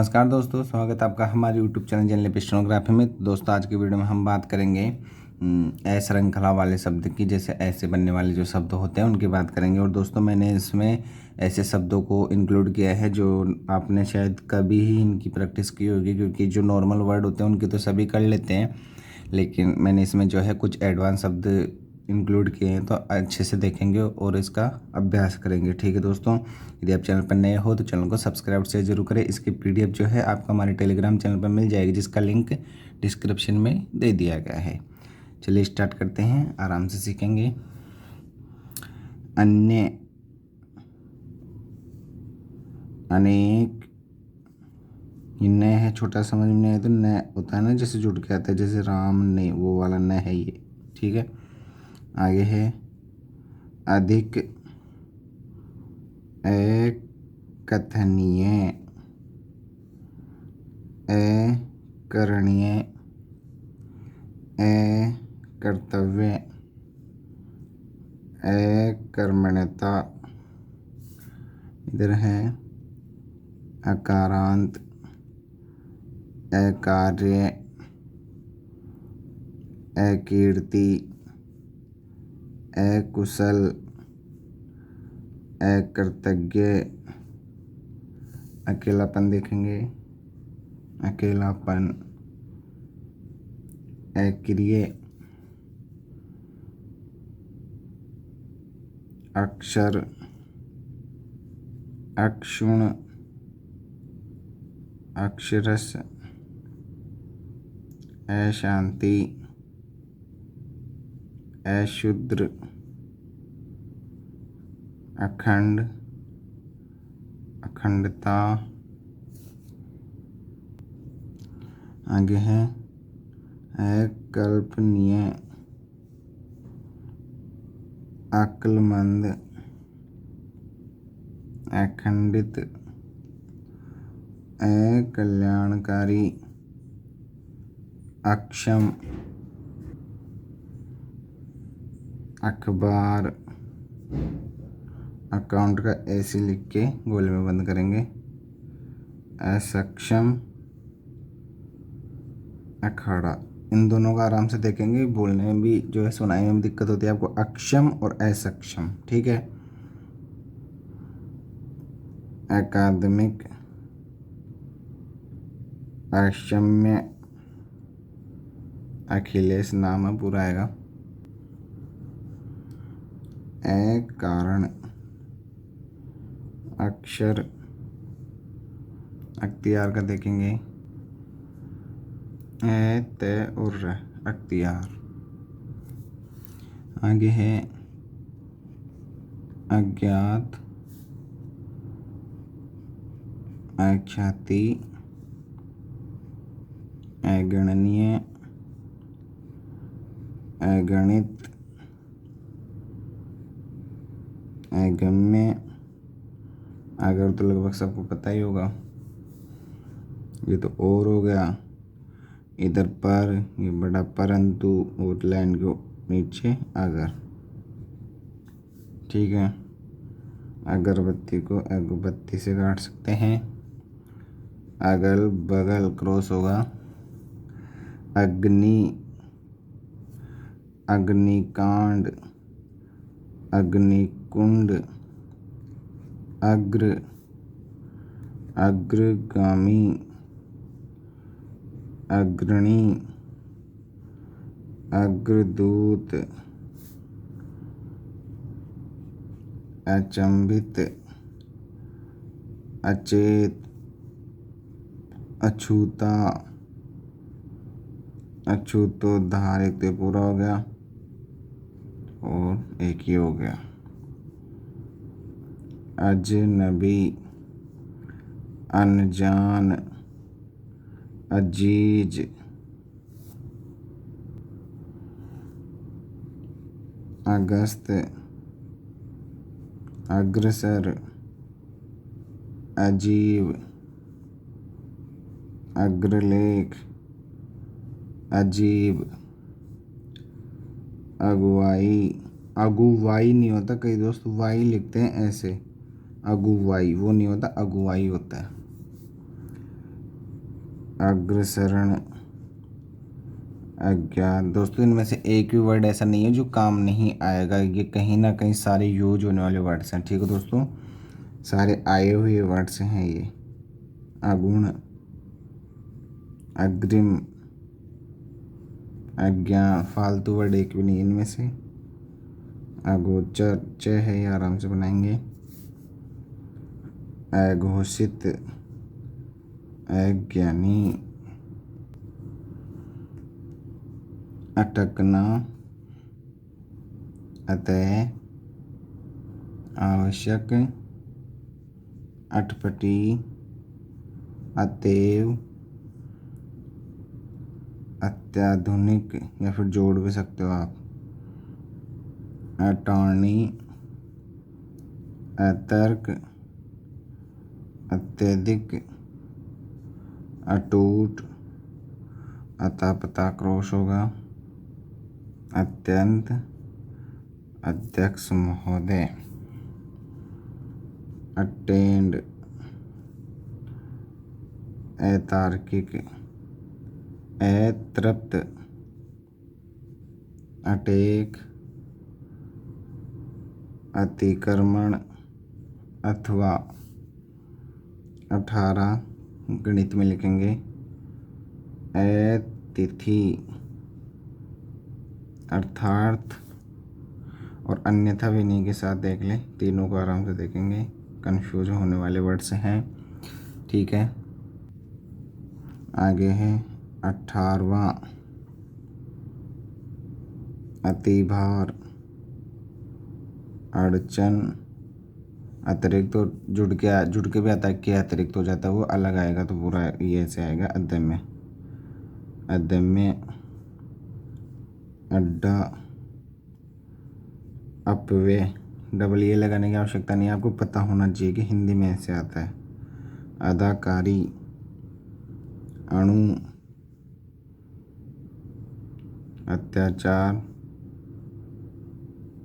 नमस्कार दोस्तों, स्वागत है आपका हमारे यूट्यूब चैनल जैन लिपि स्टेनोग्राफी में। दोस्तों आज की वीडियो में हम बात करेंगे श्रृंखला वाले शब्द की। जैसे ऐसे बनने वाले जो शब्द होते हैं उनकी बात करेंगे। और दोस्तों मैंने इसमें ऐसे शब्दों को इंक्लूड किया है जो आपने शायद कभी ही इनकी प्रैक्टिस की होगी, क्योंकि जो नॉर्मल वर्ड होते हैं उनकी तो सभी कर लेते हैं, लेकिन मैंने इसमें जो है कुछ एडवांस शब्द इंक्लूड किए हैं, तो अच्छे से देखेंगे और इसका अभ्यास करेंगे। ठीक है दोस्तों, यदि आप चैनल पर नए हो तो चैनल को सब्सक्राइब से जरूर करें। इसकी पीडीएफ जो है आपको हमारे टेलीग्राम चैनल पर मिल जाएगी, जिसका लिंक डिस्क्रिप्शन में दे दिया गया है। चलिए स्टार्ट करते हैं, आराम से सीखेंगे। अन्य, अनेक, न है छोटा, समझ में नहीं आया तो न होता है ना, जैसे जुड़ के आता है, जैसे राम ने, वो वाला न है ये। ठीक है, आगे है अधिक, अकथनीय, अकरणीय, अकर्तव्य, अकर्मण्यता। इधर है अकारांत, अकार्य, अकीर्ति, अकुशल, अकृतज्ञ। अकेलापन देखेंगे, अकेलापन, अक्रिय, अक्षर, अक्षुण, अक्षरस, अशांति, अशुद्र, अखंड, अखंडता। आगे है अकल्पनीय, अक्लमंद, अखंडित, अकल्याणकारी, अक्षम, अखबार। अकाउंट का ऐसे लिख के गोले में बंद करेंगे। असक्षम, अखाड़ा। इन दोनों का आराम से देखेंगे, बोलने में भी जो है, सुनाई में भी दिक्कत होती है आपको। अक्षम और असक्षम, ठीक है। अकादमिक, अक्षम्य, अखिलेश नाम है पूरा आएगा। अकारण, अक्षर, अख्तियार का देखेंगे। तय और अख्तियार। आगे है अज्ञात, अख्याति, अगणनीय, अगणित, अगम्य। अगर तो लगभग सबको पता ही होगा, ये तो और हो गया। इधर पर ये बड़ा परंतु और लाइन को नीचे अगर। ठीक है, अगरबत्ती को अगरबत्ती से काट सकते हैं। अगल बगल क्रॉस होगा। अग्नि, अग्निकांड, अग्निकुंड, अग्र, अग्रगामी, अग्रणी, अग्रदूत, अचंभित, अचेत, अछूता, अछूतोद्धार। एक तो पूरा हो गया और एक ही हो गया। अजनबी, अनजान, अजीज, अगस्त, अग्रसर, अजीब, अग्रलेख, अजीब, अगुवाई। अगुवाई नहीं होता, कई दोस्त वाई लिखते हैं ऐसे, अगुवाई वो नहीं होता, अगुवाई होता है। अग्रसरण, अज्ञात। दोस्तों इनमें से एक भी वर्ड ऐसा नहीं है जो काम नहीं आएगा, ये कहीं ना कहीं सारे यूज होने वाले वर्ड्स हैं। ठीक है दोस्तों, सारे आए हुए वर्ड्स हैं ये। अगुण, अग्रिम, अज्ञा, फालतू वर्ड एक भी नहीं इनमें से। अगोचर, च है, ये आराम से बनाएंगे। अघोषित, अज्ञानी। अटकना, अतः, आवश्यक, अटपटी, अतएव, अत्याधुनिक, या फिर जोड़ भी सकते हो आप। अटॉर्नी, अतर्क, अत्यधिक, अटूट, अतापता क्रोश होगा। अत्यंत, अध्यक्ष महोदय। अटेंड, अतार्किक, अतृप्त, अटेक, अतिक्रमण अथवा। 18 गणित में लिखेंगे। अतिथि, अर्थात और अन्यथा भी नहीं के साथ देख लें, तीनों को आराम से देखेंगे, कंफ्यूज होने वाले वर्ड्स हैं। ठीक है, आगे है 18वां, अतिभार, अड़चन। अतिरिक्त तो जुड़ के भी आता है, के अतिरिक्त हो जाता है, वो अलग आएगा तो पूरा ये से आएगा। अदम्य, अदम्य, अड्डा, अपव्यय। डबल ये लगाने की आवश्यकता नहीं है, आपको पता होना चाहिए कि हिंदी में ऐसे आता है। अदाकारी, अणु, अत्याचार,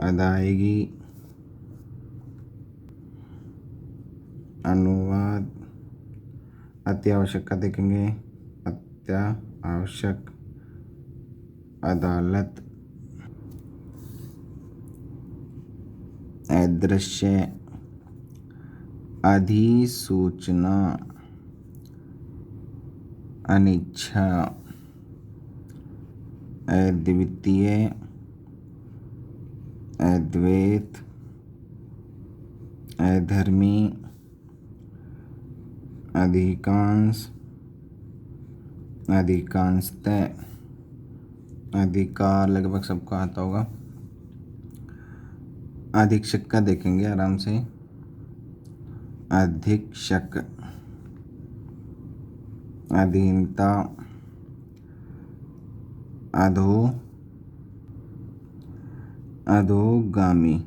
अदायगी, अनुवाद। अति आवश्यक का देखेंगे, अत्यावश्यक, अदालत, अदृश्य, अधिसूचना, अनिच्छा, अद्वितीय, अद्वैत, अधर्मी, अधिकांश, अधिकांशतः, अधिकार लगभग सबको आता होगा। अधीक्षक का देखेंगे आराम से। अधीक्षक, अधीनता, अधोगामी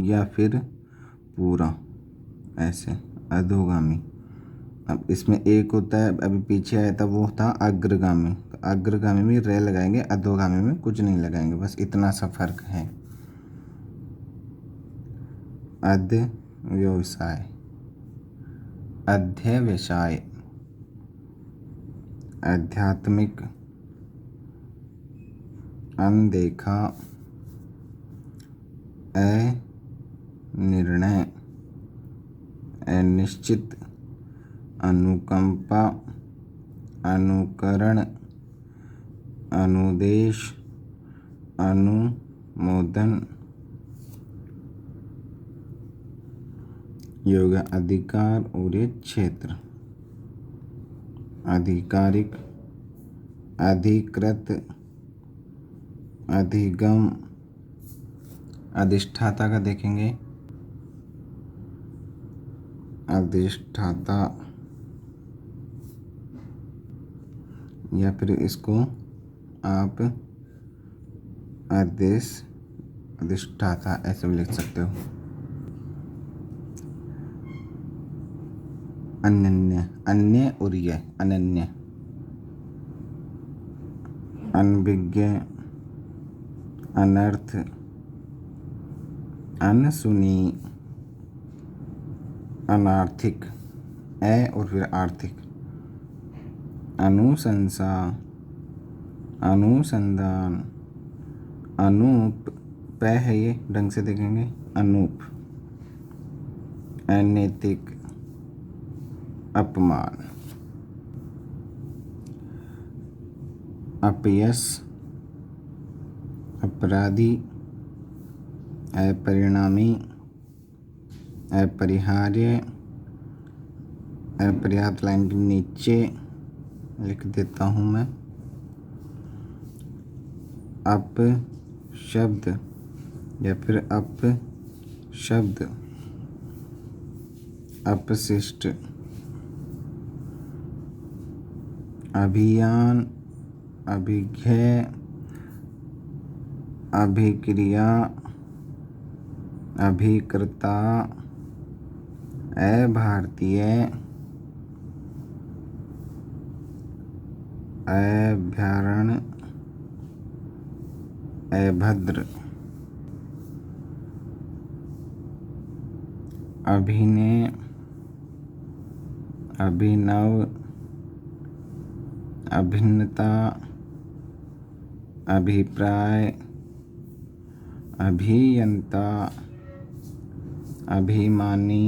या फिर पूरा, ऐसे अधोगामी। अब इसमें एक होता है, अभी पीछे आया था वो था अग्रगामी, तो अग्रगामी में रे लगाएंगे, अधोगामी में कुछ नहीं लगाएंगे, बस इतना सा फर्क है। अध्यवसाय, अध्यवसाय, आध्यात्मिक, अनदेखा, अनिर्णय, अनिश्चित, अनुकंपा, अनुकरण, अनुदेश, अनुमोदन। ये हो गया अधिकार और ये क्षेत्र। आधिकारिक, अधिकृत, अधिगम, अधिष्ठाता का देखेंगे। अधिष्ठाता, या फिर इसको आप अधिष्ठाता ऐसे भी लिख सकते हो। अनन्य, अन्य और ये अनन्य, अनभिज्ञ, अनर्थ, अनसुनी, अनार्थिक, और फिर आर्थिक। अनुशंसा, अनुसंधान, अनूप, प है ये, ढंग से देखेंगे, अनूप, अनैतिक, अपमान, अपयश, अपराधी, अपरिणामी, अपरिहार्य, अपर्याप्त लाइन के नीचे लिख देता हूँ मैं, अपशब्द या फिर अपशब्द, अपशिष्ट, अभियान, अभिज्ञेय, अभिक्रिया, अभिकर्ता, अभारतीय, अभ्यारण्य, अभद्र, अभिनय, अभिनव, अभिन्नता, अभिप्राय, अभियंता, अभिमानी,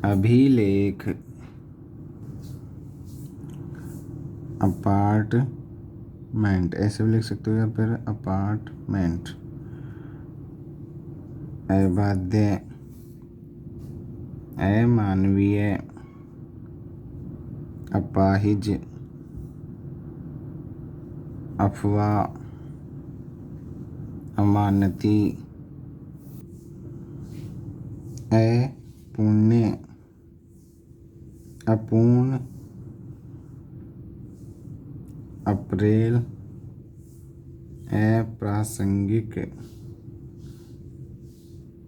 अभिलेख, अपार्टमेंट, ऐसे भी लिख सकते हो, या फिर अपार्टमेंट, अबाध्य, अमानवीय, अपाहिज, अफवाह, अमानती, अपुण्य, अपूर्ण, अप्रैल, अप्रासंगिक,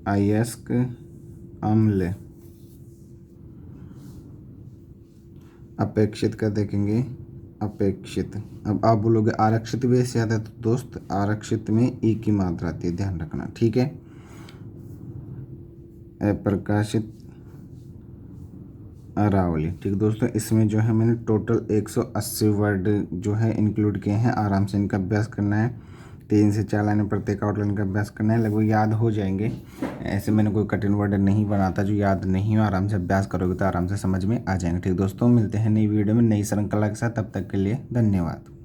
अयस्क, अम्ल, अपेक्षित का देखेंगे, अपेक्षित। अब आप बोलोगे आरक्षित भी ऐसे आता है, तो दोस्त आरक्षित में ई की मात्रा आती है, ध्यान रखना, ठीक है। अप्रकाशित, अरावली, ठीक दोस्तों। इसमें जो है मैंने टोटल 180 वर्ड जो है इंक्लूड किए हैं। आराम से इनका अभ्यास करना है, 3 से 4 लाइन प्रत्येक आउटलाइन का अभ्यास करना है, लगभग याद हो जाएंगे। ऐसे मैंने कोई कठिन वर्ड नहीं बनाता जो याद नहीं हो, आराम से अभ्यास करोगे तो आराम से समझ में आ जाएंगे। ठीक दोस्तों, मिलते हैं नई वीडियो में नई श्रृंखला के साथ, तब तक के लिए धन्यवाद।